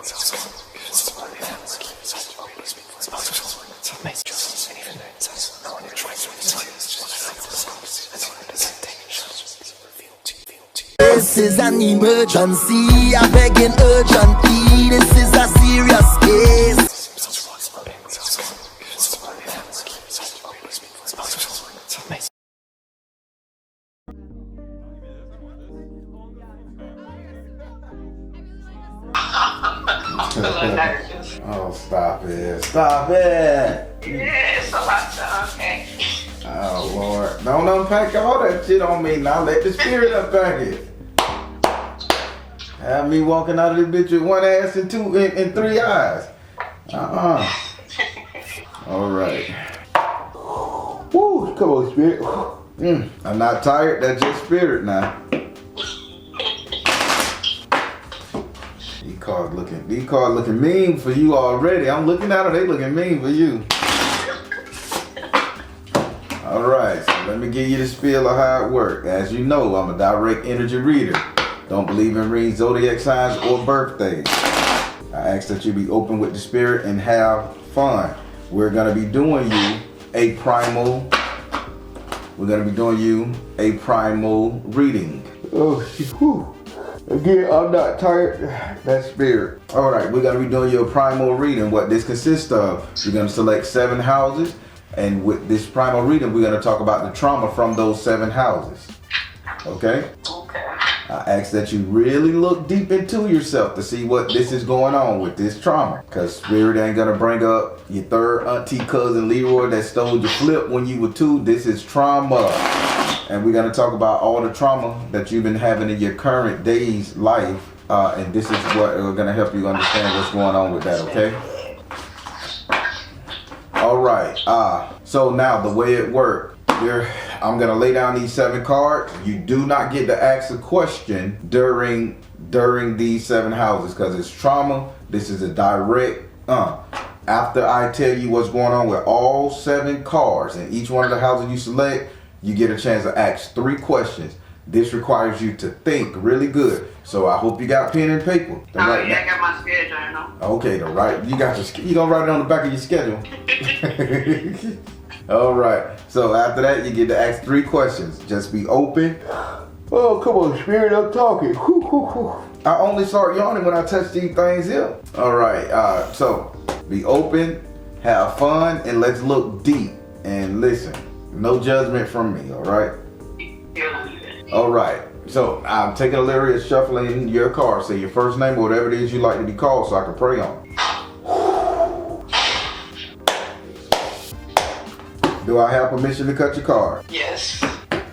This is an emergency, I begging urgently. This is a serious case. Oh, stop it. Stop it. Yeah, it's a lot to unpack. Oh, Lord. Don't unpack all that shit on me now. Let the spirit unpack it. Have me walking out of this bitch with one ass and three eyes. All right. Woo, come on, spirit. I'm not tired. That's just spirit now. These cards looking mean for you already. I'm looking at them. They looking mean for you. All right. So let me give you the spiel of how it works. As you know, I'm a direct energy reader. Don't believe in reading zodiac signs or birthdays. I ask that you be open with the spirit and have fun. We're gonna be doing you a primal. We're gonna be doing you a primal reading. Oh, whew. Again, I'm not tired. That's spirit. All right, we're gonna be doing you a primal reading. What this consists of, you're gonna select 7 houses, and with this primal reading, we're gonna talk about the trauma from those 7 houses. Okay? Okay. I ask that you really look deep into yourself to see what this is going on with this trauma. Because spirit ain't gonna bring up your third auntie cousin Leroy that stole your flip when you were 2. This is trauma. And we're gonna talk about all the trauma that you've been having in your current day's life. And this is what we're gonna help you understand what's going on with that, okay? All right, so now the way it worked. I'm gonna lay down these 7 cards. You do not get to ask a question during these 7 houses because it's trauma. This is a direct. After I tell you what's going on with all 7 cards and each one of the houses you select, you get a chance to ask 3 questions. This requires you to think really good. So I hope you got pen and paper. I got my schedule. Okay, you gonna write it on the back of your schedule. All right. So after that, you get to ask 3 questions. Just be open. Oh, come on, spirit, I'm talking. I only start yawning when I touch these things here. All right. So be open, have fun, and let's look deep and listen. No judgment from me. All right. All right. So I'm taking a little bit, shuffling your card. Say your first name or whatever it is you like to be called, so I can pray on it. Do I have permission to cut your card? Yes.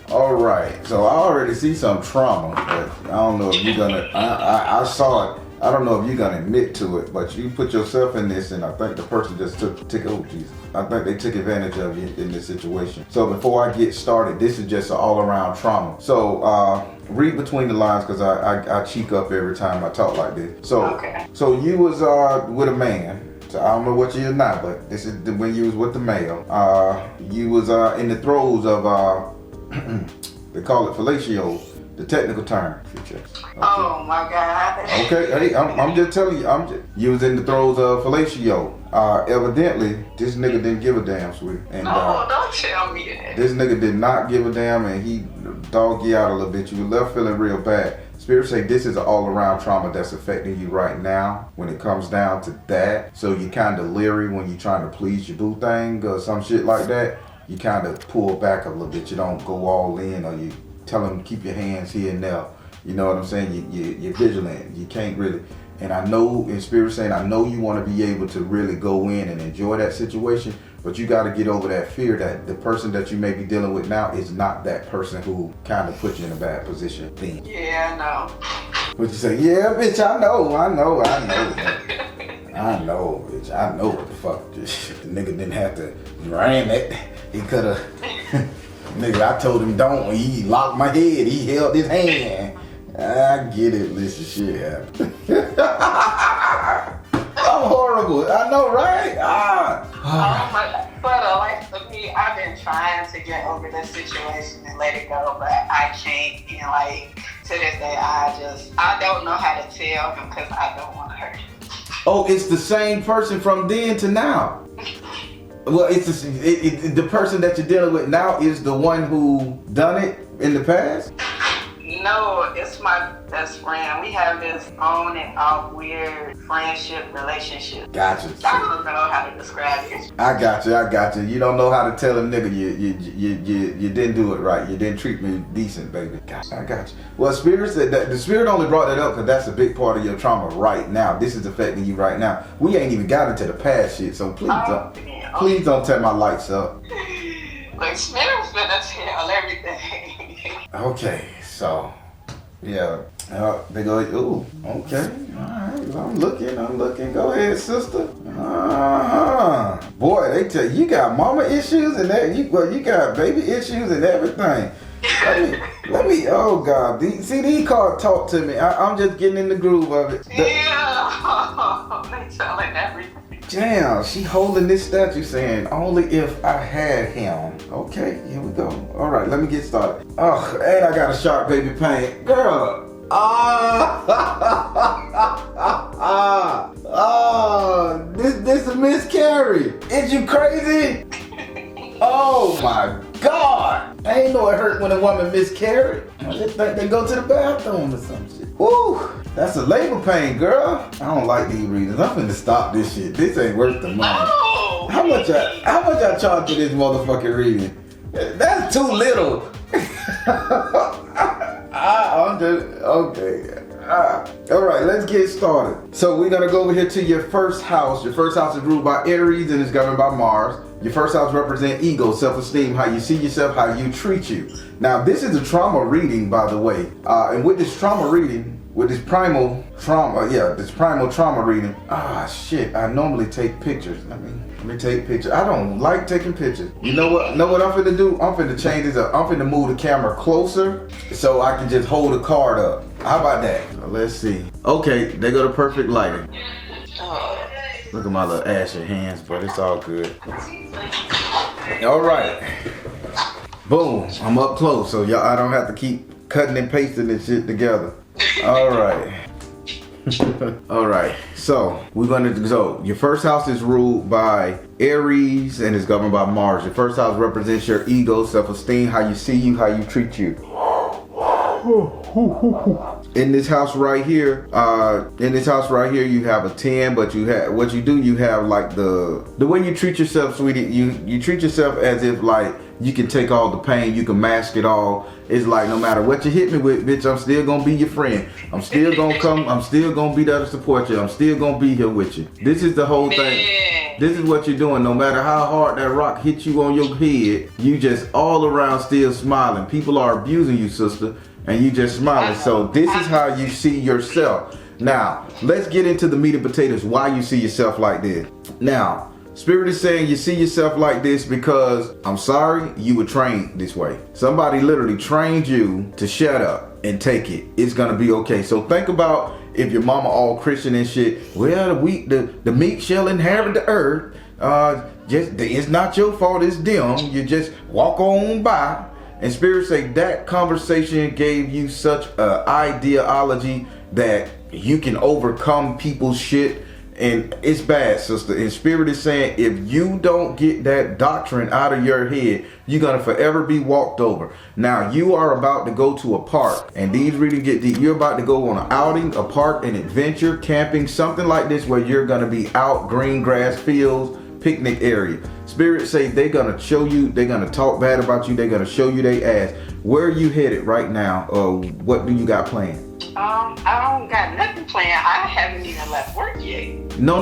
All right. So I already see some trauma, but I don't know if you're gonna. I saw it. I don't know if you're gonna admit to it, but you put yourself in this, and I think the person just took. Oh Jesus! I think they took advantage of you in this situation. So before I get started, this is just an all-around trauma. So read between the lines because I cheek up every time I talk like this. So okay. So you was with a man. So I don't know what you is now, but this is when you was with the male. You was in the throes of they call it fellatio, the technical term. Okay. Oh my God. Okay, hey, I'm just telling you, you was in the throes of fellatio. Evidently, this nigga didn't give a damn, sweet. And, no, don't tell me that. This nigga did not give a damn, and he dogged you out a little bit. You were left feeling real bad. Spirit say this is an all-around trauma that's affecting you right now when it comes down to that. So you kind of leery when you're trying to please your boo thing or some shit like that. You kind of pull back a little bit. You don't go all in, or you tell them keep your hands here and there. You know what I'm saying? You're vigilant. You can't really. And I know, in Spirit saying, I know you want to be able to really go in and enjoy that situation, but you got to get over that fear that the person that you may be dealing with now is not that person who kind of put you in a bad position. Yeah, I know. But you say, yeah, bitch, I know. I know, bitch, I know what the fuck. The nigga didn't have to ram it. He could have. Nigga, I told him don't. He locked my head. He held his hand. I get it. Listen, shit happened. I'm horrible. I know, right? Oh my God. But like for me, I've been trying to get over this situation and let it go, but I can't. And like to this day, I don't know how to tell him because I don't want to hurt him. Oh, it's the same person from then to now. Well, it's the person that you're dealing with now is the one who done it in the past? No, it's my best friend. We have this on and off weird friendship relationship. Gotcha. I don't know how to describe it. I got you. You don't know how to tell a nigga you didn't do it right. You didn't treat me decent, baby. Gotcha. I got you. Well, Spirit said that the Spirit only brought that up because that's a big part of your trauma right now. This is affecting you right now. We ain't even got into the past shit, so please don't tell my lights up. Like Spirit's finna tell everything. Okay, so yeah, they go. Ooh, okay, all right. I'm looking. Go ahead, sister. Boy, they tell you got mama issues and that. You got baby issues and everything. Let me. Oh God, these cards talk to me. I'm just getting in the groove of it. Yeah, they telling everything. Damn, she holding this statue saying, only if I had him. Okay, here we go. All right, let me get started. Oh, and I got a sharp baby pain. Girl. This a miscarry. Is you crazy? Oh my God. I ain't know it hurt when a woman miscarried. I just think they go to the bathroom or some shit. Woo, that's a labor pain, girl. I don't like these readings. I'm finna stop this shit. This ain't worth the money. Oh. How much I charge for this motherfucking reading? That's too little. I'm just, okay. All right, let's get started. So we're gonna go over here to your first house. Your first house is ruled by Aries and is governed by Mars. Your first house represents ego, self-esteem, how you see yourself, how you treat you. Now, this is a trauma reading, by the way. And with this trauma reading, with this primal trauma reading, shit, I normally take pictures. Let me take pictures. I don't like taking pictures. You know what I'm finna do? I'm finna change this up. I'm finna move the camera closer so I can just hold the card up. How about that? So let's see. Okay, they go to perfect lighting. Look at my little ashy hands, but it's all good. All right. Boom, I'm up close, so I don't have to keep cutting and pasting this shit together. All right. All right, so we're gonna go. Your first house is ruled by Aries and is governed by Mars. Your first house represents your ego, self-esteem, how you see you, how you treat you. In this house right here, you have a 10, but you have like the way you treat yourself, sweetie. You treat yourself as if like you can take all the pain, you can mask it all. It's like no matter what you hit me with, bitch, I'm still gonna be your friend. I'm still gonna come. I'm still gonna be there to support you. I'm still gonna be here with you. This is the whole thing. This is what you're doing. No matter how hard that rock hits you on your head, you just all around still smiling. People are abusing you, sister, and you just smiling. So this is how you see yourself. Now, let's get into the meat and potatoes. Why you see yourself like this. Now, Spirit is saying you see yourself like this because, I'm sorry, you were trained this way. Somebody literally trained you to shut up and take it. It's gonna be okay. So think about if your mama all Christian and shit. Well, the meek shall inherit the earth. It's not your fault, it's them. You just walk on by. And Spirit say that conversation gave you such an ideology that you can overcome people's shit. And it's bad, sister. And Spirit is saying if you don't get that doctrine out of your head, you're gonna forever be walked over. Now you are about to go to a park, and these readings get deep. You're about to go on an outing, a park, an adventure, camping, something like this, where you're gonna be out, green grass fields, picnic area. Spirit say they're gonna show you, they're gonna talk bad about you, they're gonna show you they ass. Where are you headed right now? What do you got planned? I don't got nothing planned. I haven't even left work yet. No,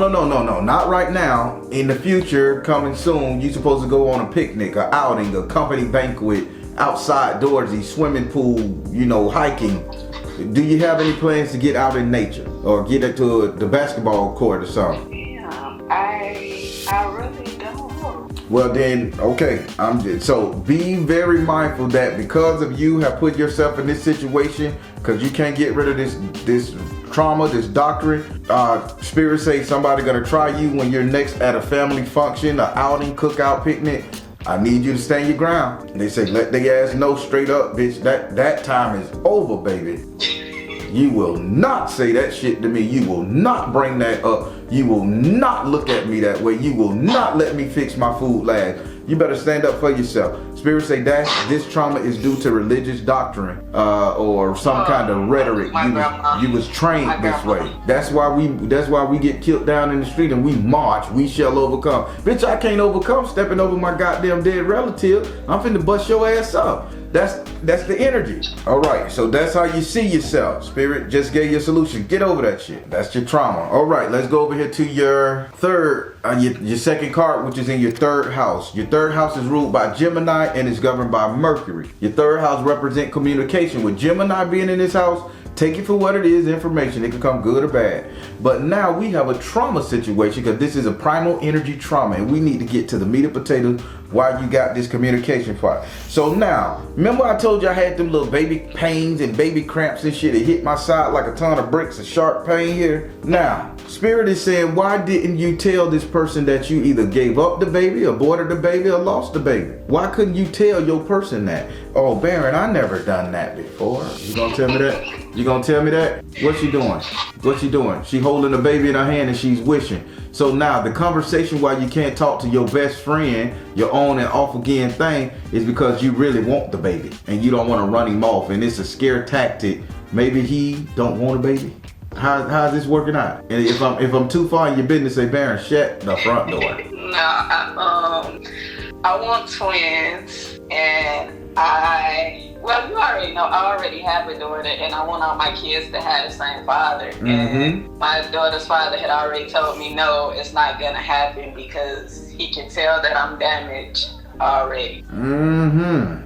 not right now. In the future, coming soon, you're supposed to go on a picnic, a outing, a company banquet, outside doorsy, swimming pool, hiking. Do you have any plans to get out in nature or get into the basketball court or something? Yeah, I really don't know. Well then, okay, so be very mindful that because of you have put yourself in this situation, because you can't get rid of this trauma, this doctrine. Spirit say somebody gonna try you when you're next at a family function, an outing, cookout, picnic. I need you to stand your ground. And they say let their ass know straight up, bitch, that time is over, baby. You will not say that shit to me. You will not bring that up. You will not look at me that way. You will not let me fix my food last. You better stand up for yourself. Spirit say that this trauma is due to religious doctrine or some kind of rhetoric. You was trained this way. That's why we get killed down in the street and we march. We shall overcome. Bitch, I can't overcome stepping over my goddamn dead relative. I'm finna bust your ass up. That's the energy. All right, so that's how you see yourself. Spirit just gave you a solution. Get over that shit. That's your trauma. All right, let's go over here to your third, your second card, which is in your third house. Your third house is ruled by Gemini and is governed by Mercury. Your third house represents communication. With Gemini being in this house, take it for what it is, information. It can come good or bad. But now we have a trauma situation because this is a primal energy trauma and we need to get to the meat and potatoes why you got this communication part. So now, remember I told you I had them little baby pains and baby cramps and shit. It hit my side like a ton of bricks, a sharp pain here. Now, Spirit is saying, why didn't you tell this person that you either gave up the baby, aborted the baby, or lost the baby? Why couldn't you tell your person that? Oh, Baron, I never done that before. You gonna tell me that? You gonna tell me that? What's she doing? What's she doing? She holding the baby in her hand and she's wishing. So now the conversation why you can't talk to your best friend, your on and off again thing, is because you really want the baby and you don't want to run him off, and it's a scare tactic. Maybe he don't want a baby. How's this working out? And if I'm too far in your business, say, Baron, shut the front door. No, I want twins, and well, you already know, I already have a daughter, and I want all my kids to have the same father. Mm-hmm. And my daughter's father had already told me, no, it's not gonna happen because he can tell that I'm damaged already. Mm-hmm.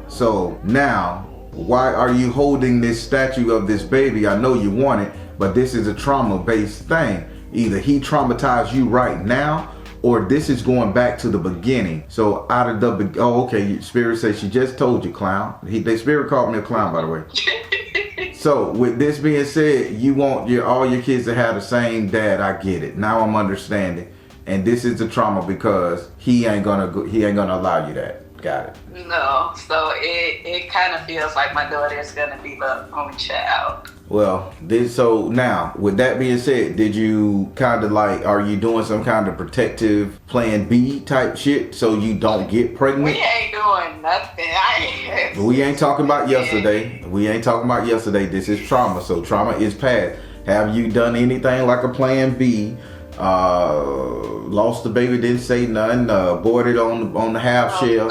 So now, why are you holding this statue of this baby? I know you want it, but this is a trauma-based thing. Either he traumatized you right now, or this is going back to the beginning. So out of the, okay, Spirit says she just told you, clown. The Spirit called me a clown, by the way. So with this being said, you want all your kids to have the same dad. I get it. Now I'm understanding. And this is the trauma because he ain't gonna allow you that. Got it. No, so it kind of feels like my daughter is gonna be the only child. Well, so now, with that being said, did you kind of are you doing some kind of protective plan B type shit so you don't get pregnant? We ain't doing nothing. We ain't talking about yesterday. We ain't talking about yesterday. This is trauma, so trauma is past. Have you done anything like a plan B? Lost the baby, didn't say nothing, aborted on the half shell.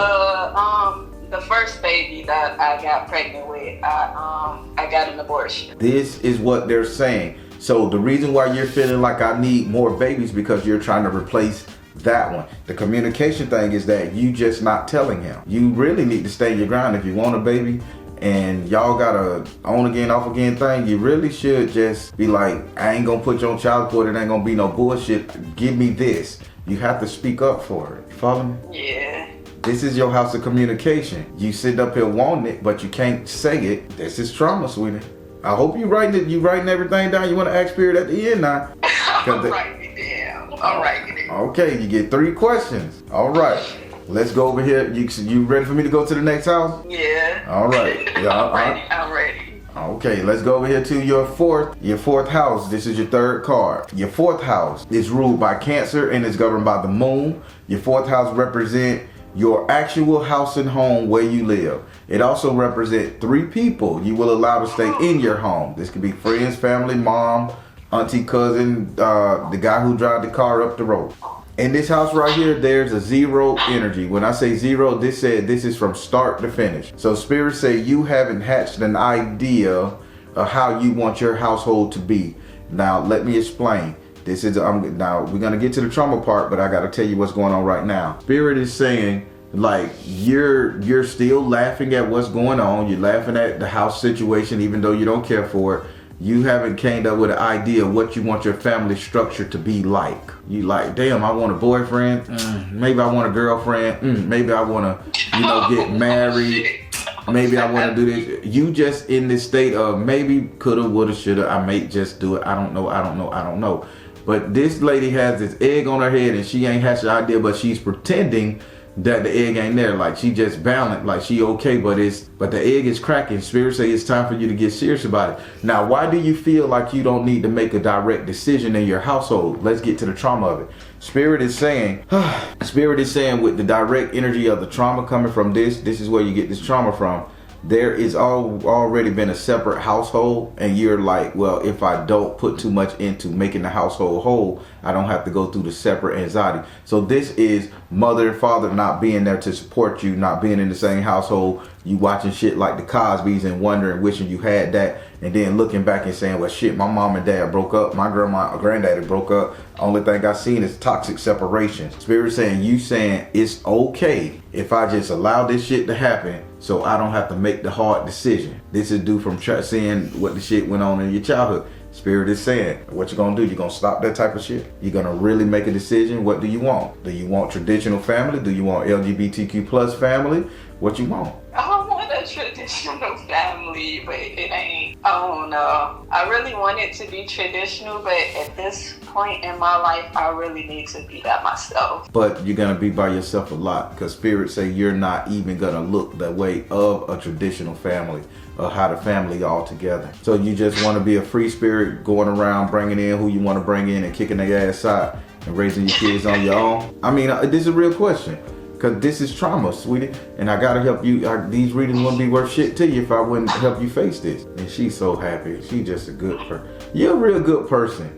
The first baby that I got pregnant with, I got an abortion. This is what they're saying. So the reason why you're feeling like I need more babies because you're trying to replace that one. The communication thing is that you just not telling him. You really need to stand your ground. If you want a baby and y'all got a on again, off again thing, you really should just be like, I ain't gonna put you on child support. It ain't gonna be no bullshit. Give me this. You have to speak up for it. You follow me? Yeah. This is your house of communication. You sit up here wanting it, but you can't say it. This is trauma, sweetie. I hope you writing it. You writing everything down. You want to ask Spirit at the end now. I'm writing it down. I'm writing it. Okay, you get 3 questions. All right. Let's go over here. You ready for me to go to the next house? Yeah. All right. Yeah, I'm ready. Okay, let's go over here to your fourth house. This is your third card. Your fourth house is ruled by Cancer and is governed by the moon. Your fourth house represents your actual house and home where you live. It also represents 3 people you will allow to stay in your home. This could be friends, family, mom, auntie, cousin, the guy who drives the car up the road. In this house right here, there's a 0 energy. When I say 0, this is from start to finish. So Spirit say you haven't hatched an idea of how you want your household to be. Now let me explain. Now we're gonna get to the trauma part, but I gotta tell you what's going on right now. Spirit is saying you're still laughing at what's going on. You're laughing at the house situation, even though you don't care for it. You haven't came up with an idea of what you want your family structure to be like. You like, damn, I want a boyfriend. Maybe I want a girlfriend. Maybe I want to, get married. Maybe I want to do this. You just in this state of maybe, coulda, woulda, shoulda. I may just do it. I don't know. But this lady has this egg on her head and she ain't hatched the idea, but she's pretending that the egg ain't there. Like she just balanced, like she okay, but the egg is cracking. Spirit say it's time for you to get serious about it. Now, why do you feel like you don't need to make a direct decision in your household? Let's get to the trauma of it. Spirit is saying with the direct energy of the trauma coming from this is where you get this trauma from. There is already been a separate household, and you're like, well, if I don't put too much into making the household whole, I don't have to go through the separate anxiety. So this is mother and father not being there to support you, not being in the same household. You watching shit like the Cosbys and wondering, wishing you had that, and then looking back and saying, well, shit, my mom and dad broke up, my grandma or granddaddy broke up. Only thing I seen is toxic separation. Spirit saying, you saying it's okay if I just allow this shit to happen, so I don't have to make the hard decision. This is due from seeing what the shit went on in your childhood. Spirit is saying, what you gonna do? You gonna stop that type of shit? You gonna really make a decision? What do you want? Do you want traditional family? Do you want LGBTQ plus family? What you want? I want a traditional family, but it ain't. I don't know. I really want it to be traditional, but at this point in my life, I really need to be by myself. But you're gonna be by yourself a lot, because Spirit say you're not even gonna look the way of a traditional family or how the family all together. So you just want to be a free spirit going around bringing in who you want to bring in and kicking their ass out and raising your kids on your own. I mean, this is a real question. Because this is trauma, sweetie. And I gotta help you. These readings wouldn't be worth shit to you if I wouldn't help you face this. And she's so happy. She just a good person. You're a real good person.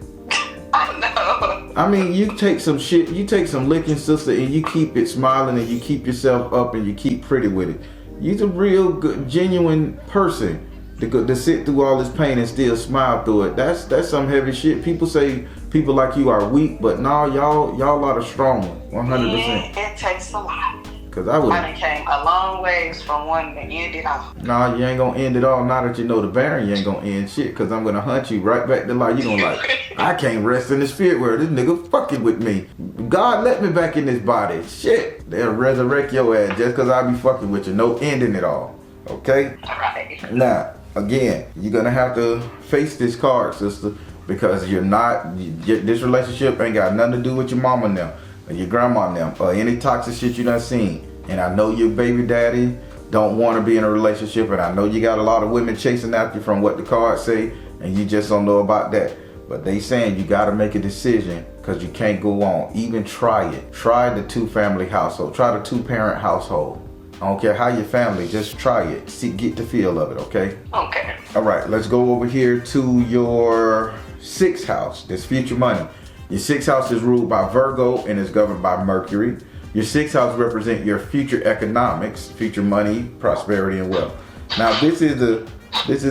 I know. I mean, you take some shit, you take some licking, sister, and you keep it smiling and you keep yourself up and you keep pretty with it. You're a real good, genuine person to sit through all this pain and still smile through it. That's some heavy shit. People say people like you are weak, but nah, y'all are the strong one, 100%. Yeah, it takes a lot. Cause I done came a long ways from wanting to end it all. Nah, you ain't gonna end it all. Now that you know the Baron, you ain't gonna end shit. Cause I'm gonna hunt you right back to life. You gonna like, I can't rest in the spirit world. This nigga fucking with me. God let me back in this body. Shit, they'll resurrect your ass just cause I be fucking with you. No ending it all. Okay? Right. Now, again, you're gonna have to face this card, sister, because this relationship ain't got nothing to do with your mama now, or your grandma now, or any toxic shit you done seen. And I know your baby daddy don't want to be in a relationship, and I know you got a lot of women chasing after you from what the cards say, and you just don't know about that. But they saying you got to make a decision because you can't go on. Even try it. Try the 2-family household. Try the 2-parent household. I don't care how your family, just try it. See, get the feel of it, okay? Okay. All right, let's go over here to your 6th house, this future money. Your 6th house is ruled by Virgo and is governed by Mercury. Your 6th house represents your future economics, future money, prosperity, and wealth. Now, this is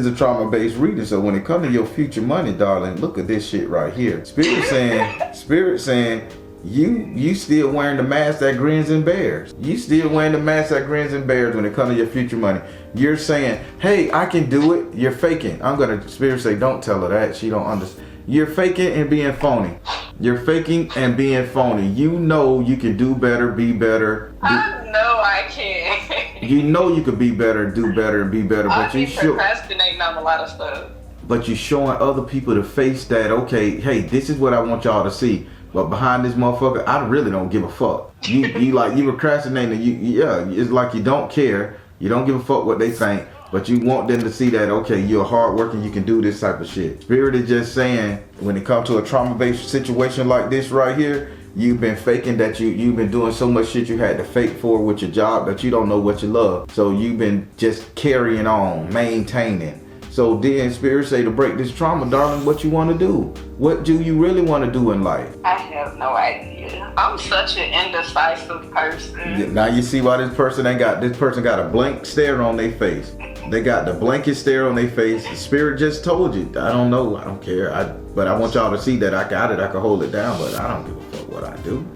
a trauma-based reading, so when it comes to your future money, darling, look at this shit right here. Spirit saying, you still wearing the mask that grins and bears. You still wearing the mask that grins and bears when it comes to your future money. You're saying, hey, I can do it. You're faking. Spirit say, don't tell her that. She don't understand. You're faking and being phony. You're faking and being phony. You know you can do better, be better. I know I can. You know you can be better, do better, and be better. But I be procrastinating on a lot of stuff. But you're showing other people the face that, okay, hey, this is what I want y'all to see. But behind this motherfucker, I really don't give a fuck. You procrastinating. It's like you don't care. You don't give a fuck what they think. But you want them to see that, okay, you're hardworking, you can do this type of shit. Spirit is just saying, when it comes to a trauma-based situation like this right here, you've been faking that you've been doing so much shit you had to fake for with your job that you don't know what you love. So you've been just carrying on, maintaining. So then Spirit say to break this trauma, darling, what you want to do? What do you really want to do in life? I have no idea. I'm such an indecisive person. Now you see why this person got a blank stare on their face. They got the blankest stare on their face. The Spirit just told you, I don't know, I don't care. But I want y'all to see that I got it, I can hold it down, but I don't give a fuck what I do.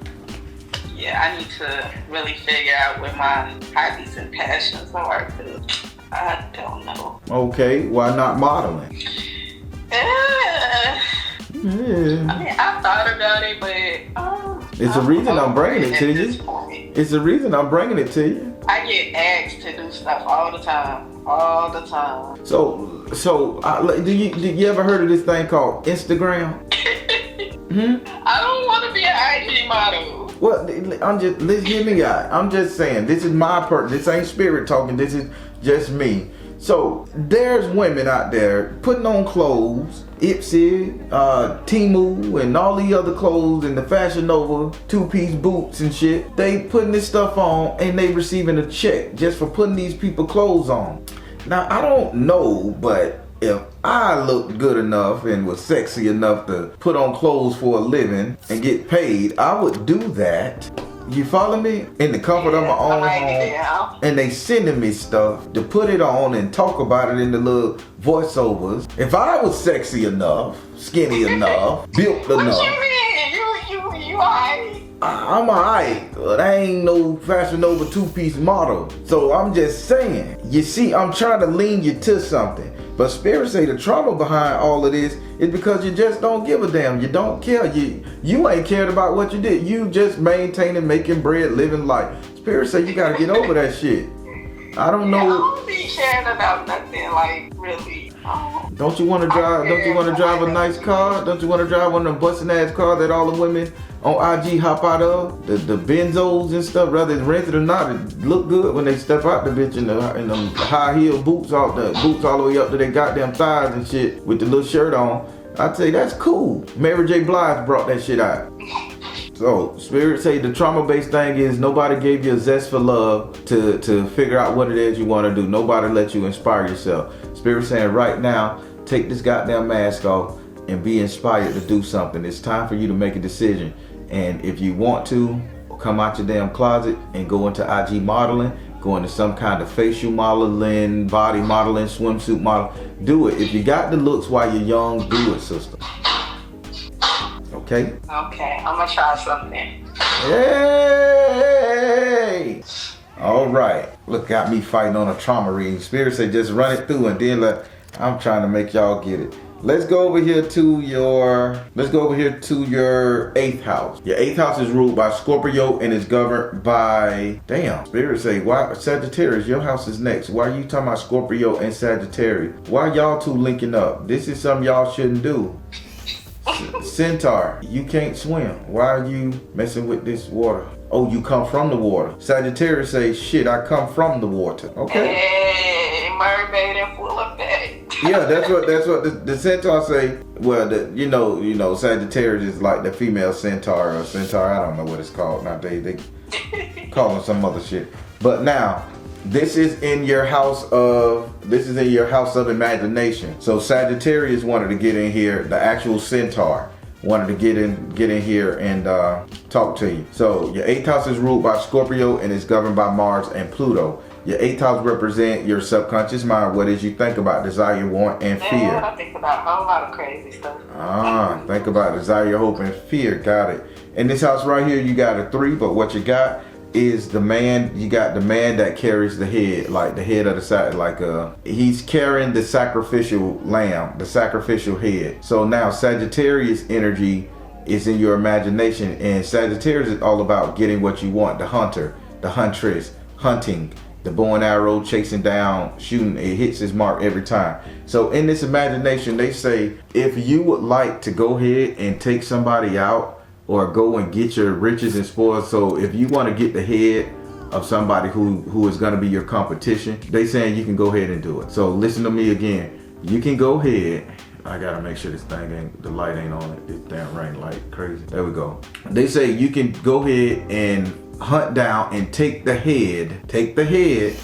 Yeah, I need to really figure out what my hobbies and passions are, because I don't know. Okay, why not modeling? Yeah. I mean, I thought about it, but it's a reason I'm bringing it to you. It's the reason I'm bringing it to you. I get asked to do stuff all the time. So do you ever heard of this thing called Instagram? I don't want to be an IG model. Well, let's hear me out. I'm just saying, this is my this ain't spirit talking, this is just me. So there's women out there putting on clothes, Ipsy, Temu, and all the other clothes, and the Fashion Nova 2-piece boots and shit. They putting this stuff on and they receiving a check just for putting these people clothes on. Now I don't know, but if I looked good enough and was sexy enough to put on clothes for a living and get paid, I would do that. You follow me? In the comfort of my own home. And they sending me stuff to put it on and talk about it in the little voiceovers. If I was sexy enough, skinny enough, built enough. What you mean? You alright? I'm alright, but I ain't no Fashion Nova 2-piece model. So I'm just saying. You see, I'm trying to lean you to something. But Spirit say the trauma behind all of this is because you just don't give a damn. You don't care. You ain't cared about what you did. You just maintaining, making bread, living life. Spirit say you gotta get over that shit. I don't know. I don't be caring about nothing, like, really. Don't you want to drive? Don't you want to drive a nice car? Don't you want to drive one of them busting ass cars that all the women on IG hop out of? The Benzos and stuff, whether it's rented or not, it look good when they step out the bitch in them high heel boots, all the way up to their goddamn thighs and shit with the little shirt on. I'd say that's cool. Mary J. Blige brought that shit out. So Spirit say the trauma-based thing is nobody gave you a zest for love to figure out what it is you want to do. Nobody let you inspire yourself. Spirit saying right now, take this goddamn mask off and be inspired to do something. It's time for you to make a decision. And if you want to, come out your damn closet and go into IG modeling, go into some kind of facial modeling, body modeling, swimsuit model. Do it. If you got the looks while you're young, do it, sister. Okay? Okay, I'm gonna try something. Hey! All right. Look, got me fighting on a trauma reading. Spirit said just run it through and then I'm trying to make y'all get it. Let's go over here to your 8th house. Your 8th house is ruled by Scorpio and is governed by, damn, Spirit say, why Sagittarius, your house is next. Why are you talking about Scorpio and Sagittarius? Why y'all two linking up? This is something y'all shouldn't do. Centaur, you can't swim. Why are you messing with this water? Oh, you come from the water. Sagittarius say, shit, I come from the water. Okay. Hey, mermaid in full effect. Yeah, that's what the Centaur say. Well, you know, Sagittarius is like the female centaur or centaur. I don't know what it's called. Now they call them some other shit. But now, this is in your house of imagination. So Sagittarius wanted to get in here. The actual centaur wanted to get in here and talk to you. So your 8th house is ruled by Scorpio and is governed by Mars and Pluto. Your 8th house represent your subconscious mind. What is you think about, desire, want, and fear? I think about a whole lot of crazy stuff. Think about desire, hope, and fear. Got it. In this house right here, you got a 3, but what you got is the man. You got the man that carries the head, like the head of the side, like he's carrying the sacrificial lamb, the sacrificial head. So now Sagittarius energy is in your imagination, and Sagittarius is all about getting what you want. The hunter, the huntress, hunting. The bow and arrow, chasing down, shooting, it hits his mark every time. So in this imagination, they say, if you would like to go ahead and take somebody out or go and get your riches and spoils, so if you want to get the head of somebody who is going to be your competition, they saying you can go ahead and do it. So listen to me again. You can go ahead. I got to make sure this thing the light ain't on it. This damn rain light crazy. There we go. They say you can go ahead and hunt down and take the head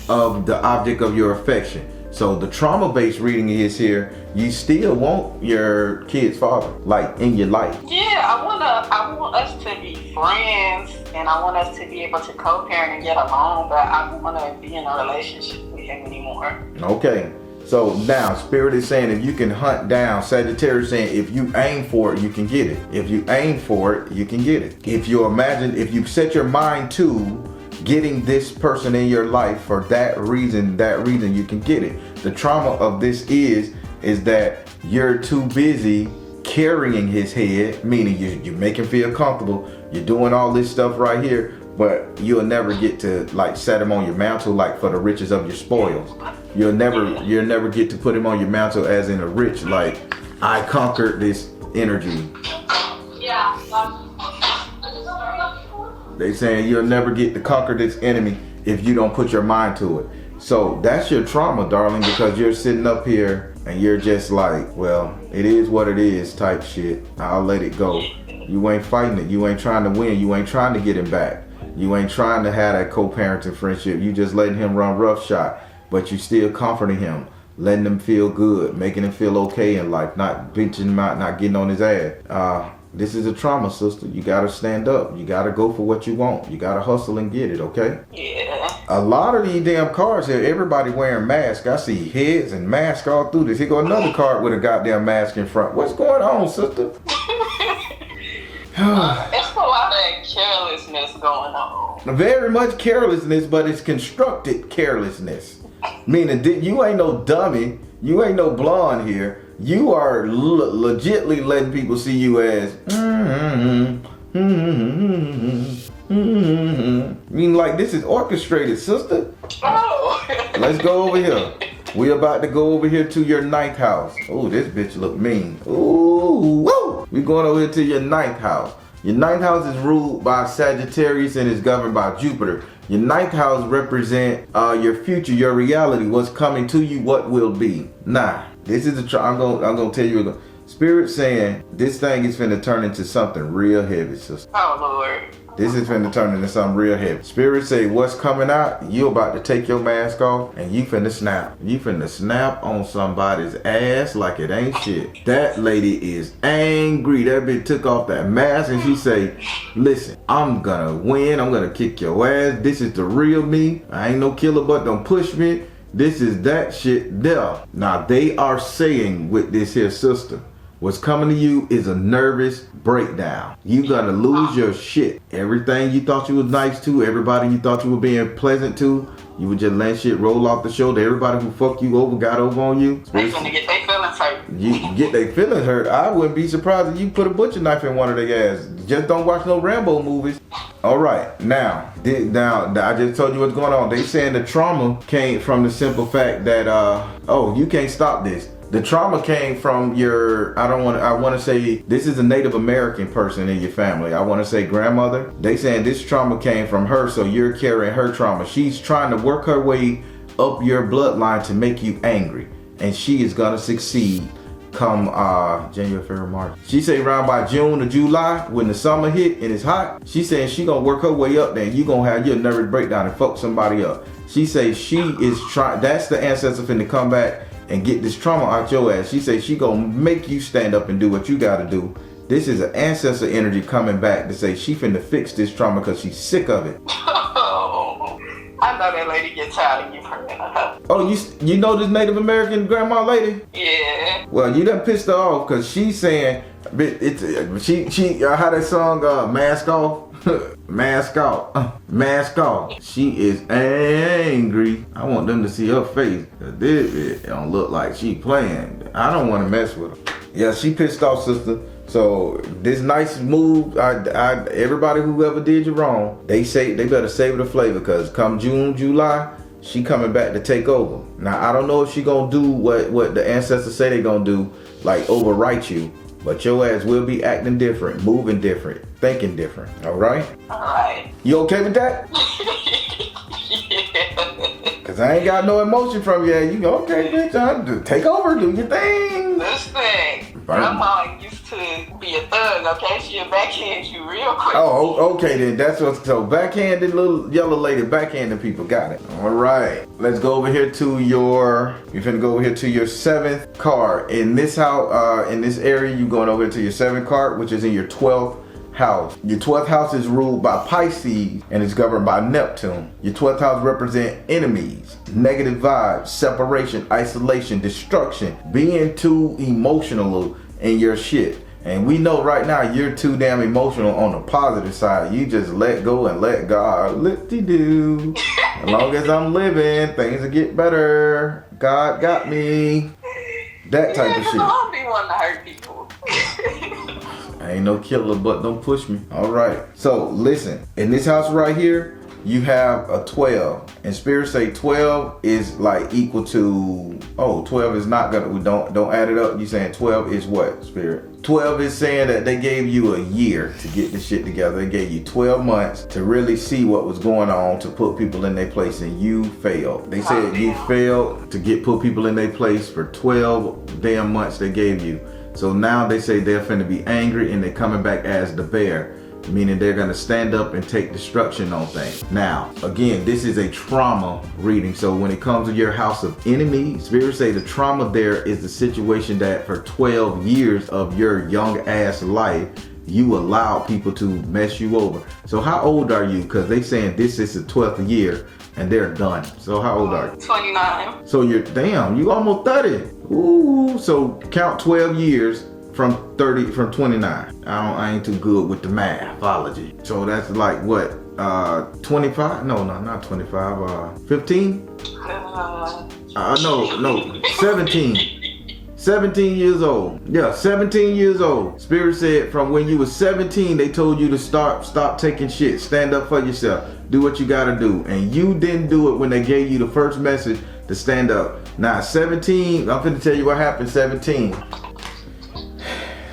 of the object of your affection. So the trauma-based reading is here. You still want your kid's father, like in your life. Yeah, I want us to be friends, and I want us to be able to co-parent and get along. But I don't want to be in a relationship with him anymore. Okay. So now Spirit is saying if you can hunt down, Sagittarius saying if you aim for it, you can get it. If you aim for it, you can get it. If you set your mind to getting this person in your life for that reason you can get it. The trauma of this is that you're too busy carrying his head, meaning you make him feel comfortable. You're doing all this stuff right here, but you'll never get to like set him on your mantle like for the riches of your spoils. You'll never get to put him on your mantle as in a rich, like I conquered this energy. Yeah. They saying you'll never get to conquer this enemy if you don't put your mind to it. So that's your trauma, darling, because you're sitting up here and you're just like, well, it is what it is type shit. I'll let it go. You ain't fighting it. You ain't trying to win. You ain't trying to get him back. You ain't trying to have that co-parenting friendship. You just letting him run roughshod, but you still comforting him, letting him feel good, making him feel okay in life, not benching him out, not getting on his ass. This is a trauma, sister. You gotta stand up. You gotta go for what you want. You gotta hustle and get it, okay? Yeah. A lot of these damn cars here, everybody wearing masks. I see heads and masks all through this. Here go another card with a goddamn mask in front. What's going on, sister? It's a lot of carelessness going on. Very much carelessness, but it's constructed carelessness. Meaning, you ain't no dummy. You ain't no blonde here. You are legitly letting people see you as mean, like, this is orchestrated, sister. Oh. Let's go over here. We about to go over here to your 9th house. Oh, this bitch look mean. Ooh, woo! We going over here to your 9th house. Your 9th house is ruled by Sagittarius and is governed by Jupiter. Your 9th house represent your future, your reality, what's coming to you, what will be. Nah, this is I'm gonna tell you. Spirit saying this thing is finna turn into something real heavy, sister. Oh Lord. This is finna turn into something real heavy. Spirit say what's coming out, you about to take your mask off and you finna snap. You finna snap on somebody's ass like it ain't shit. That lady is angry. That bitch took off that mask and she say, listen, I'm gonna win. I'm gonna kick your ass. This is the real me. I ain't no killer, but don't push me. This is that shit there. Now they are saying with this here sister, what's coming to you is a nervous breakdown. You gonna lose your shit. Everything you thought you was nice to, everybody you thought you were being pleasant to, you would just let shit roll off the shoulder. Everybody who fucked you over, got over on you. They gonna get their feelings hurt. You get their feelings hurt. I wouldn't be surprised if you put a butcher knife in one of their ass. Just don't watch no Rambo movies. All right, now I just told you what's going on. They saying the trauma came from the simple fact that you can't stop this. The trauma came from your, I want to say, this is a Native American person in your family. I want to say grandmother. They saying this trauma came from her, so you're carrying her trauma. She's trying to work her way up your bloodline to make you angry. And she is going to succeed come January, February, March. She say around by June or July, when the summer hit and it's hot, she saying she going to work her way up there and you going to have your nervous breakdown and fuck somebody up. She say she is trying, that's the ancestor finna come back and get this trauma out your ass. She say she gonna make you stand up and do what you gotta do. This is an ancestor energy coming back to say she finna fix this trauma because she's sick of it. Oh, I know that lady gets tired of you praying her. Oh, you know this Native American grandma lady? Yeah. Well, you done pissed her off because she's saying she how that song Mask Off. Mask off. Mask off. She is angry. I want them to see her face. It don't look like she playing. I don't want to mess with her. Yeah, she pissed off, sister. So this nice move, everybody who ever did you wrong, they say they better save the flavor because come June, July, she coming back to take over. Now I don't know if she gonna do what the ancestors say they gonna do, like overwrite you. But your ass will be acting different, moving different, thinking different. All right? All right. You okay with that? Yeah. Cause I ain't got no emotion from you. You go, okay, bitch, take over, do your thing. This thing, Grandma used to be a thug, okay? She'll backhand you real quick. Oh, okay then. That's what's so backhanded little yellow lady backhanding people. Got it. All right. Let's go over here to you're finna go over here to your 7th card. In this house, in this area, you going over to your 7th card, which is in your 12th house. Your 12th house is ruled by Pisces and is governed by Neptune. Your 12th house represents enemies, negative vibes, separation, isolation, destruction, being too emotional in your shit. And we know right now you're too damn emotional on the positive side. You just let go and let God lift-de-doo. As long as I'm living, things will get better. God got me. That type of shit. I don't be wanting to hurt people. I ain't no killer, but don't push me. All right. So listen, in this house right here, you have a 12. And Spirit say 12 is like equal to, 12 is not gonna, don't add it up. You saying 12 is what, Spirit? 12 is saying that they gave you a year to get this shit together. They gave you 12 months to really see what was going on, to put people in their place, and you failed. They said you failed to put people in their place for 12 damn months they gave you. So now they say they're finna be angry and they're coming back as the bear, meaning they're gonna stand up and take destruction on things. Now, again, this is a trauma reading. So when it comes to your house of enemy, spirits say the trauma there is the situation that for 12 years of your young ass life, you allow people to mess you over. So how old are you? Because they saying this is the 12th year and they're done. So how old are you? 29. So you almost 30. Ooh, so count 12 years from 29. I ain't too good with the mathology. So that's like what, 25? No, not 25, 15? No, 17. 17 years old. Yeah, 17 years old. Spirit said from when you were 17, they told you to stop taking shit. Stand up for yourself. Do what you gotta do. And you didn't do it when they gave you the first message to stand up. Now 17, I'm finna tell you what happened 17.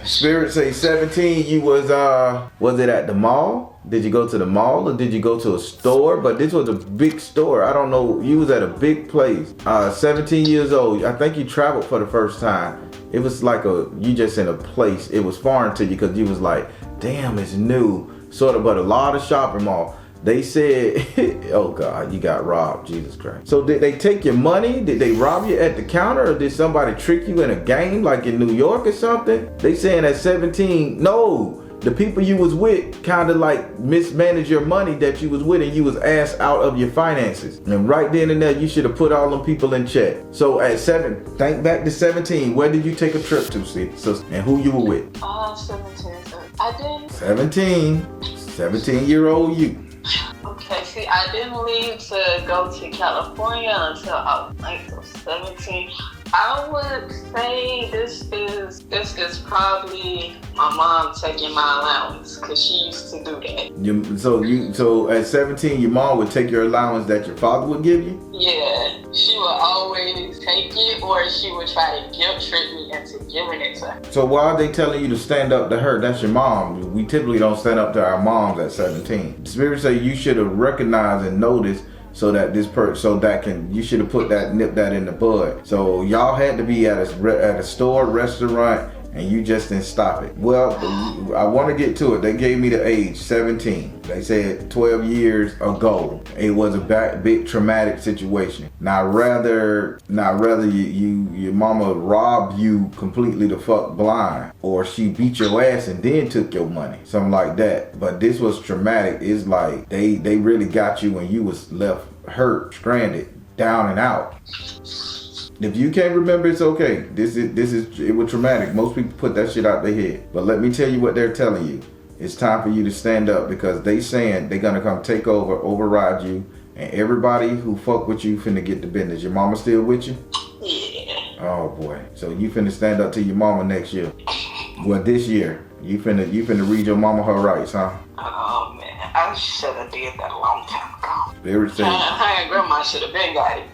Spirit say 17, you was it at the mall? Did you go to the mall or did you go to a store? But this was a big store. I don't know. You was at a big place. 17 years old. I think you traveled for the first time. It was like you just in a place. It was foreign to you because you was like, damn, it's new. Sort of, but a lot of shopping mall. They said, oh God, you got robbed, Jesus Christ. So did they take your money? Did they rob you at the counter? Or did somebody trick you in a game like in New York or something? They saying at 17, no, the people you was with kind of like mismanaged your money that you was with and you was asked out of your finances. And right then and there, you should have put all them people in check. So at think back to 17, where did you take a trip to, sis? And who you were with? 17. I didn't. 17-year-old you. Okay, see, I didn't leave to go to California until I was like 17. I would say this is probably my mom taking my allowance because she used to do that. So at 17, your mom would take your allowance that your father would give you? Yeah, she would always take it, or she would try to guilt trip me into giving it to her. So why are they telling you to stand up to her? That's your mom. We typically don't stand up to our moms at 17. The spirit say you should have recognized and noticed so that you should have nipped that in the bud. So y'all had to be at a store, restaurant, and you just didn't stop it. Well, I want to get to it. They gave me the age, 17. They said 12 years ago. It was a big traumatic situation. Now rather your mama robbed you completely the fuck blind, or she beat your ass and then took your money, something like that. But this was traumatic. It's like they really got you when you was left hurt, stranded, down and out. If you can't remember, it's okay. It was traumatic. Most people put that shit out their head. But let me tell you what they're telling you. It's time for you to stand up because they saying they're gonna come take over, override you, and everybody who fuck with you finna get the business. Your mama still with you? Yeah. Oh boy. So you finna stand up to your mama next year. Well, this year. You finna read your mama her rights, huh? Oh man, I should have did that a long time ago. Spirit say. Her and grandma should have been got it.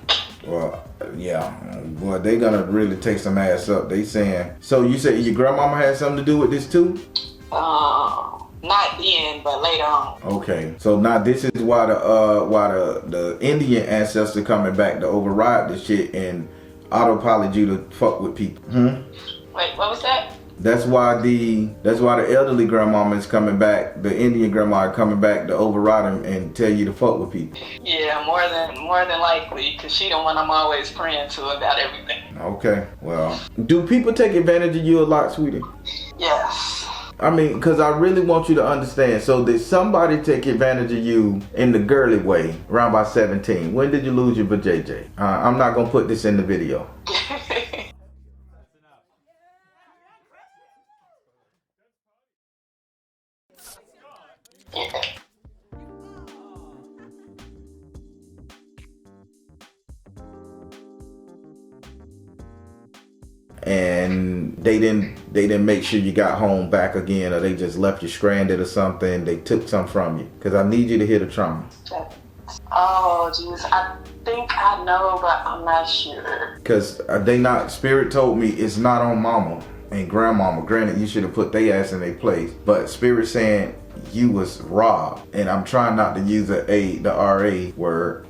Well, yeah. Well, they gonna really take some ass up. They saying. So you say your grandmama had something to do with this too? Not then, but later on. Okay. So now this is why the Indian ancestor coming back to override this shit and autopilot you to fuck with people. Wait, what was that? That's why the elderly grandmama is coming back. The Indian grandma coming back to override him and tell you to fuck with people. Yeah, more than likely, cause she the one I'm always praying to about everything. Okay, well, do people take advantage of you a lot, sweetie? Yes. I mean, cause I really want you to understand. So did somebody take advantage of you in the girly way around by 17? When did you lose your vajayjay? I'm not gonna put this in the video. And they didn't make sure you got home back again, or they just left you stranded or something. They took some from you. Because I need you to hear the trauma. Oh, jeez. I think I know, but I'm not sure. Because Spirit told me it's not on mama. and grandmama. Granted, you should have put their ass in their place, but Spirit saying you was robbed, and I'm trying not to use the RA word.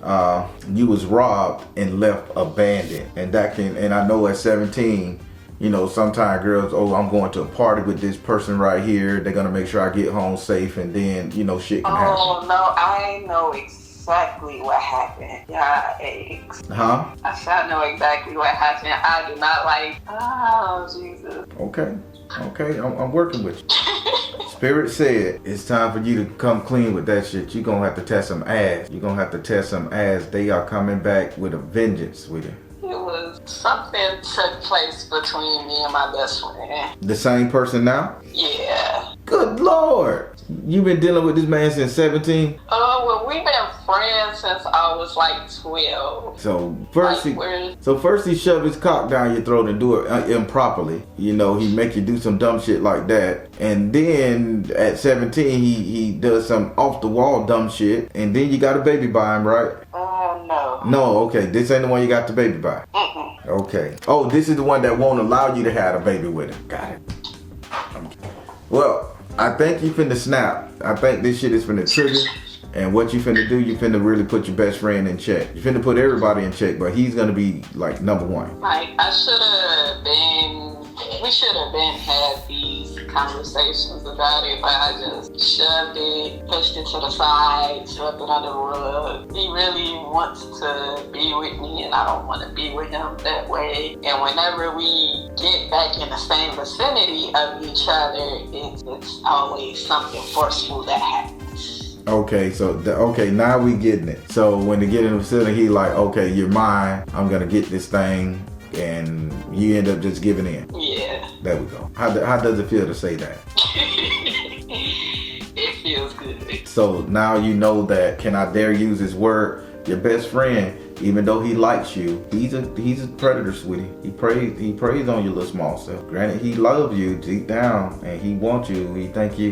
You was robbed and left abandoned, and I know at 17, you know, sometimes girls, oh, I'm going to a party with this person right here. They're gonna make sure I get home safe, and then, you know, shit can happen. Oh no, I know exactly what happened. Yeah, eggs. Huh? I shall know exactly what happened. I do not like. Oh Jesus. Okay, I'm working with you. Spirit said it's time for you to come clean with that shit. You're gonna have to test some ass. You're gonna have to test some ass. They are coming back with a vengeance with it. It was something took place between me and my best friend. The same person now? Yeah. Good Lord. You been dealing with this man since 17? Well, we've been friends since I was like 12. So first he shoved his cock down your throat and do it improperly. You know, he make you do some dumb shit like that. And then at 17, he does some off the wall dumb shit. And then you got a baby by him, right? No. No, okay. This ain't the one you got the baby by. Mm-mm. Okay. Oh, this is the one that won't allow you to have a baby with him. Got it. Well, I think you finna snap. I think this shit is finna trigger. And what you finna do, you finna really put your best friend in check. You finna put everybody in check, but he's gonna be like number one. Like, we should have been had these conversations about it, but I just shoved it, pushed it to the side, shoved it under the rug. He really wants to be with me, and I don't want to be with him that way. And whenever we get back in the same vicinity of each other, it's always something forceful that happens. Okay, so now we getting it. So when they get in the facility, he like, okay, you're mine. I'm gonna get this thing, and you end up just giving in. Yeah. There we go. How does it feel to say that? It feels good. So now you know that. Can I dare use this word? Your best friend, even though he likes you, he's a predator, sweetie. He preys on your little small self. Granted, he loves you deep down, and he wants you. He think you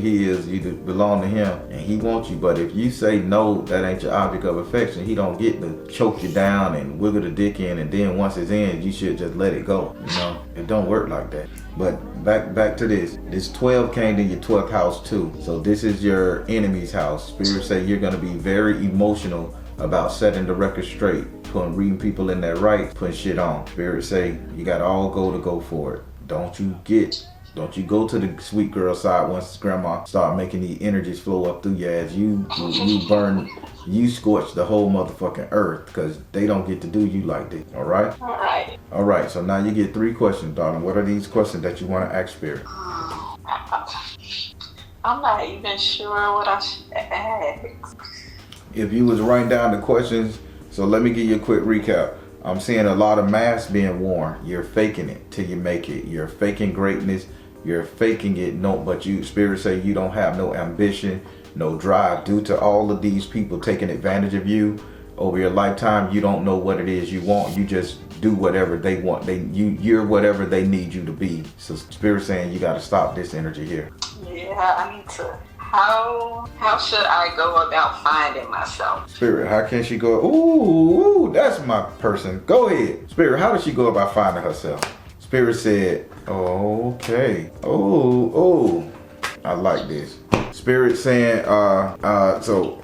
belong to him, and he wants you. But if you say no, that ain't your object of affection. He don't get to choke you down and wiggle the dick in, and then once it's in, you should just let it go. You know, it don't work like that. But back to this. This 12 came to your 12th house too. So this is your enemy's house. Spirit say you're gonna be very emotional about setting the record straight, reading people in their right, putting shit on. Spirit say you got all go for it. Don't you go to the sweet girl side once grandma start making the energies flow up through your ass. You scorch the whole motherfucking earth, because they don't get to do you like this. All right? All right, so now you get 3 questions, darling. What are these questions that you want to ask Spirit? I'm not even sure what I should ask. If you was writing down the questions, so let me give you a quick recap. I'm seeing a lot of masks being worn. You're faking it till you make it. You're faking greatness. You're faking it. But you, Spirit say you don't have no ambition, no drive. Due to all of these people taking advantage of you over your lifetime, you don't know what it is you want. You just do whatever they want. You're whatever they need you to be. So Spirit saying you got to stop this energy here. Yeah, I need to. How should I go about finding myself? Spirit, how can she go? Ooh, that's my person. Go ahead. Spirit, how does she go about finding herself? Spirit said, okay. Oh, I like this. Spirit saying, so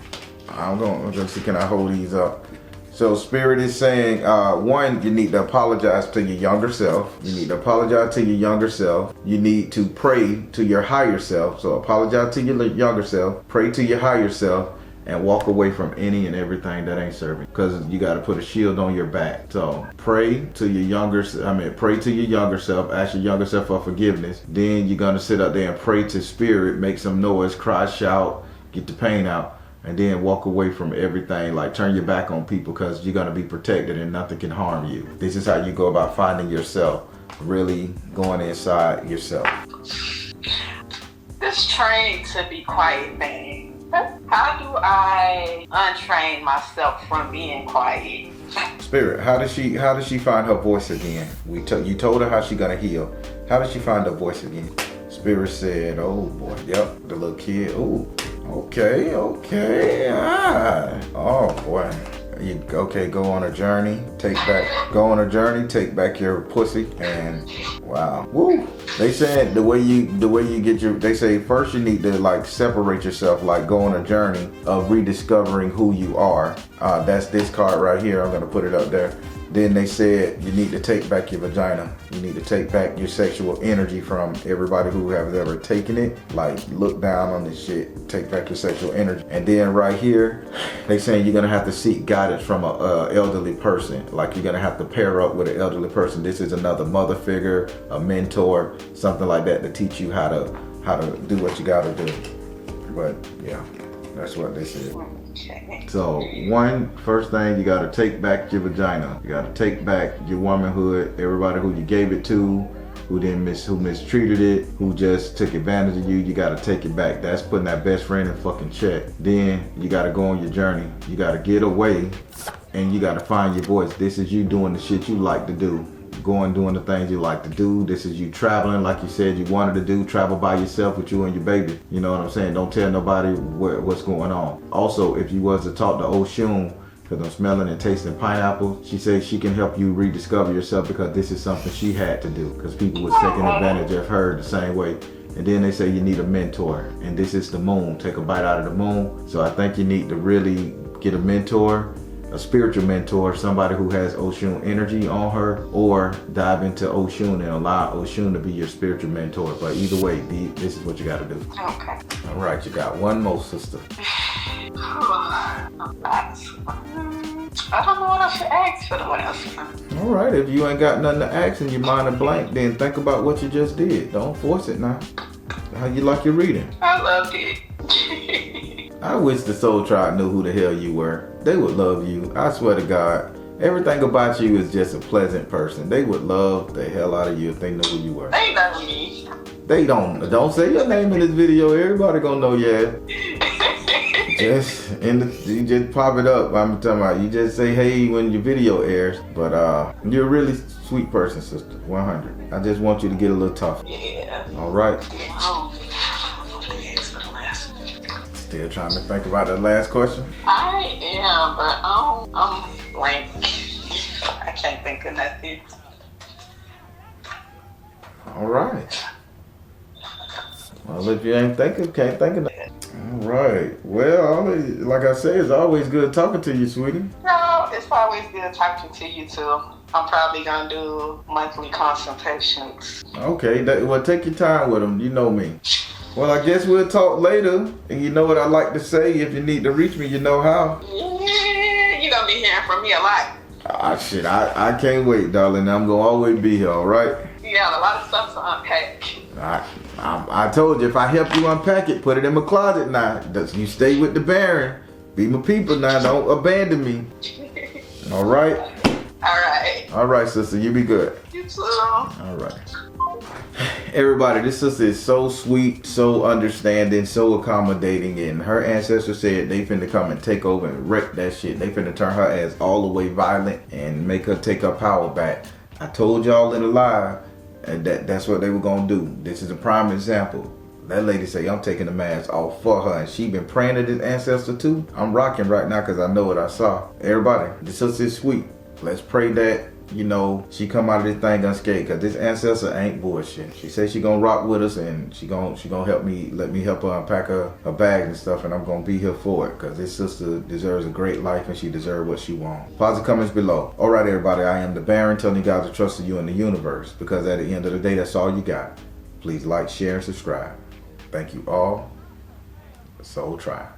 I'm gonna see, can I hold these up? So Spirit is saying, one, you need to apologize to your younger self. You need to apologize to your younger self. You need to pray to your higher self. So apologize to your younger self, pray to your higher self, and walk away from any and everything that ain't serving. Because you got to put a shield on your back. So pray to your younger self, ask your younger self for forgiveness. Then you're gonna sit up there and pray to Spirit, make some noise, cry, shout, get the pain out. And then walk away from everything, like turn your back on people, because you're going to be protected and nothing can harm you. This is how you go about finding yourself, really going inside yourself. This trained to be quiet thing. How do I untrain myself from being quiet? Spirit, how does she find her voice again? You told her how she gonna heal. How does she find her voice again? Spirit said, oh boy, yep, the little kid, ooh. Okay. Oh boy. Okay, go on a journey, go on a journey, take back your pussy, and wow, woo. They said the way you get your, they say first you need to like separate yourself, like go on a journey of rediscovering who you are. That's this card right here. I'm gonna put it up there. Then they said you need to take back your vagina. You need to take back your sexual energy from everybody who has ever taken it. Like, look down on this shit. Take back your sexual energy. And then right here, they saying you're gonna have to seek guidance from a elderly person. Like, you're gonna have to pair up with an elderly person. This is another mother figure, a mentor, something like that to teach you how to do what you gotta do. But yeah, that's what they said. Okay. So first thing, you gotta take back your vagina. You gotta take back your womanhood. Everybody who you gave it to, who mistreated it, who just took advantage of you, you gotta take it back. That's putting that best friend in fucking check. Then you gotta go on your journey. You gotta get away and you gotta find your voice. This is you doing the shit you like to do. Going doing the things you like to do. This is you traveling like you said you wanted to do. Travel by yourself with you and your baby. You know what I'm saying? Don't tell nobody what's going on. Also, if you was to talk to S.O.L, because I'm smelling and tasting pineapple, she says she can help you rediscover yourself because this is something she had to do because people was taking advantage of her the same way. And then they say you need a mentor, and this is the moon. Take a bite out of the moon. So I think you need to really get a mentor, a spiritual mentor, somebody who has S.O.L energy on her, or dive into S.O.L and allow S.O.L to be your spiritual mentor. But either way, this is what you got to do. Okay. All right, you got one more, sister. I don't know what I should ask for the last one. All right, if you ain't got nothing to ask and your mind is blank, then think about what you just did. Don't force it now. How you like your reading? I loved it. I wish the Soul Tribe knew who the hell you were. They would love you. I swear to God. Everything about you is just a pleasant person. They would love the hell out of you if they knew who you were. They know me. They don't say your name in this video. Everybody gonna know you just pop it up. I'm talking about you just say hey when your video airs. But you're a really sweet person, sister. 100. I just want you to get a little tough. Yeah. All right. Oh. Still trying to think about the last question? I am, but I'm blank. I can't think of nothing. All right. Well, if you ain't thinking, can't think of that. All right. Well, like I said, it's always good talking to you, sweetie. No, it's always good talking to you too. I'm probably gonna do monthly consultations. Okay. Well, take your time with them. You know me. Well, I guess we'll talk later. And you know what I like to say, if you need to reach me, you know how. Yeah, you're gonna be hearing from me a lot. Ah, shit, I can't wait, darling. I'm gonna always be here, all right? Yeah, a lot of stuff to unpack. I told you, if I help you unpack it, put it in my closet now. You stay with the Baron. Be my people now. Don't abandon me. All right? All right. All right, sister. You be good. You too. All right. Everybody, this sister is so sweet, so understanding, so accommodating, and her ancestors said they finna come and take over and wreck that shit. They finna turn her ass all the way violent and make her take her power back. I told y'all in the live that's what they were gonna do. This is a prime example. That lady say, I'm taking the mask off for her, and she been praying to this ancestor too. I'm rocking right now because I know what I saw. Everybody, this sister is sweet. Let's pray that, you know, she come out of this thing unscathed, because this ancestor ain't bullshit. She said she gonna rock with us, and she gonna help me, let me help her unpack her bag and stuff, and I'm gonna be here for it, because this sister deserves a great life and she deserves what she wants. Positive comments below. All right, everybody, I am the Baron, telling you guys to trust you in the universe, because at the end of the day, that's all you got. Please like, share, and subscribe. Thank you all. Soul Tribe.